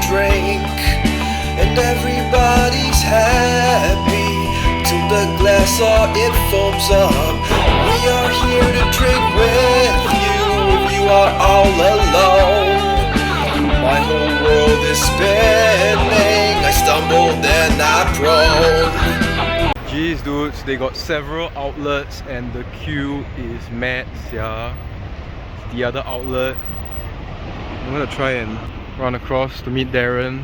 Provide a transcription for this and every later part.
drink, and everybody's happy till the glass all it foams up. We are here to drink with you if you are all alone. My whole world is spinning, I stumbled and I prone. Jeez dudes, they got several outlets and the queue is mad, yeah. The other outlet. I'm gonna try and run across to meet Darren.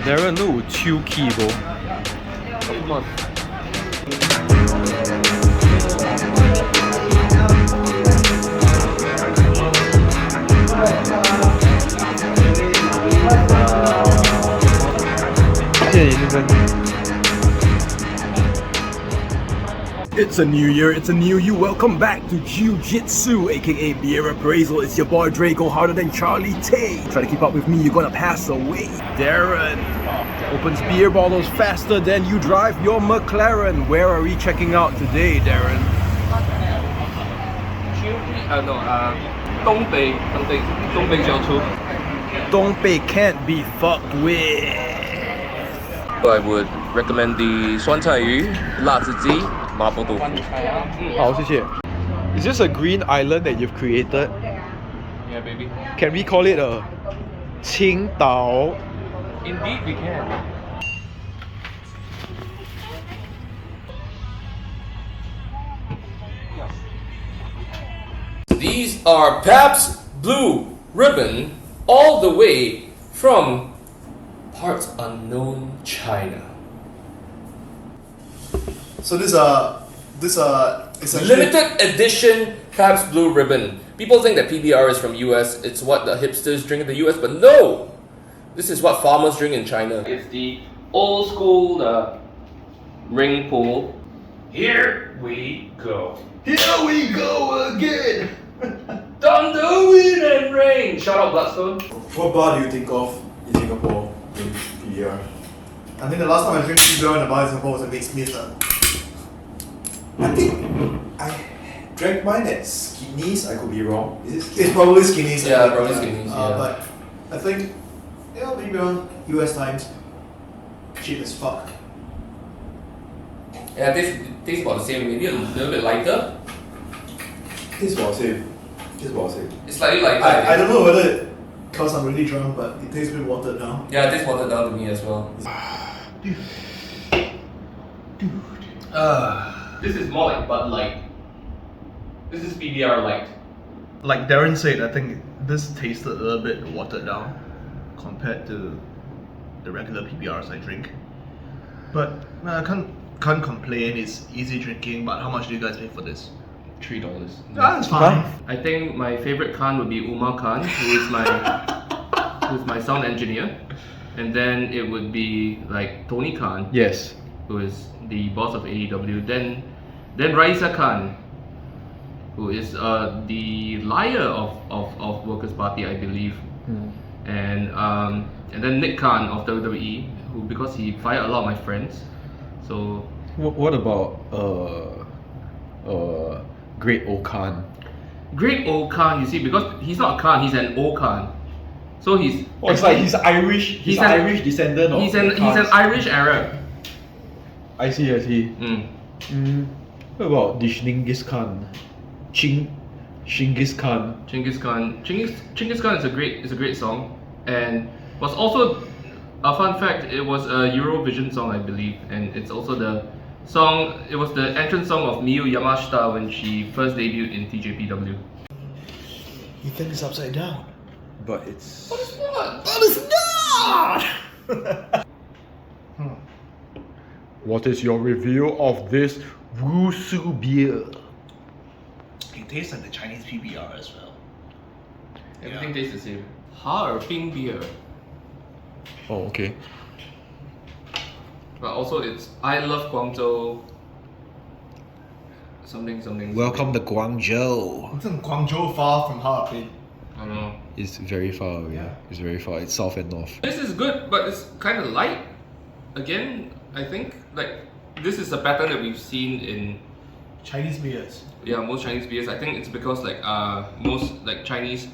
Darren 都有超 key 噃。Come on。谢谢先生。It's a new year, it's a new you. Welcome back to Jiu-Jitsu, aka Beer Appraisal. It's your boy Draco, harder than Charlie Tay. Try to keep up with me, you're gonna pass away. Darren opens beer bottles faster than you drive your McLaren. Where are we checking out today, Darren? 东北小厨。东北 can't be fucked with. I would recommend the 酸菜鱼、辣子鸡、麻婆豆腐。好，谢谢。Is this a green island that you've created? Yeah, baby. Can we call it a 青岛? Indeed, we can. These are Pabst Blue Ribbon, all the way from parts unknown China. So this essentially Limited edition Pabst Blue Ribbon. People think that PBR is from US. It's what the hipsters drink in the US, but no. This is what farmers drink in China. It's the old school ring pull. Here we go. Here we go again. Thunder, wind and rain. Shout out Bloodstone. What bar do you think of in Singapore in PBR? I think the last time I drank PBR in a bar in Singapore was a Big Smith. I think I drank mine at Skinny's. I could be wrong. Is it Skinny's? It's probably Skinny's. Yeah, probably Skinny's. Yeah. But I think PBR US times cheap as fuck. Yeah, tastes about the same. Maybe a little bit lighter. Tastes about the same. It's slightly lighter. I don't know whether because I'm really drunk, but it tastes a bit watered down. Yeah, it tastes watered down to me as well. Dude. This is more like Bud Light. This is PBR Light. Like Darren said, I think this tasted a little bit watered down compared to the regular PBRs I drink. But I can't complain. It's easy drinking. But how much do you guys pay for this? $3. That's fine. I think my favorite Khan would be Umar Khan, who's my sound engineer, and then it would be like Tony Khan, Yes. who is the boss of AEW. Then Raisa Khan, who is the liar of Workers' Party, I believe, and then Nick Khan of WWE, who because he fired a lot of my friends, so. What about Great Old Khan? Great Old Khan, you see, because he's not a Khan, he's an old Khan. So he's. Oh, it's like he's Irish. He's an Irish descendant of. He's an Irish Arab. I see. What about the Genghis Khan? Genghis Khan. Genghis Khan is a great song, and was also a fun fact. It was a Eurovision song, I believe, and it's also the song. It was the entrance song of Miyu Yamashita when she first debuted in TJPW. You think it's upside down? But it's. But it's not. But it's not! What is your review of this Wusu beer? It tastes like the Chinese PBR as well. Everything tastes the same. Harbin beer. Oh, okay. But also, I love Guangzhou something. Welcome to Guangzhou. It's in Guangzhou, far from Harbin. I don't know. It's very far away. Yeah. It's very far. It's south and north. This is good, but it's kind of light. Again, I think like this is a pattern that we've seen in Chinese beers. most Chinese beers. I think it's because like most like Chinese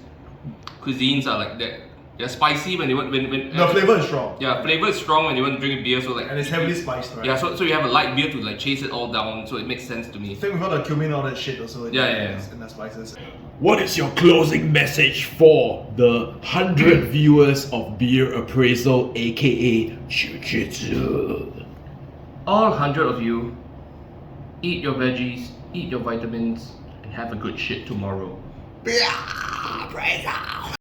cuisines are like that. They're spicy when The flavor is strong. Yeah, flavor is strong when you want to drink a beer. So like And it's heavily spiced, right? yeah, so you have a light beer to like chase it all down. So it makes sense to me. I think with all the cumin and all that shit also. Yeah. And the spices. What is your closing message for the 100 viewers of Beer Appraisal, aka Jiu-Jitsu? All 100 of you, eat your veggies, eat your vitamins, and have a good shit tomorrow. Appraisal.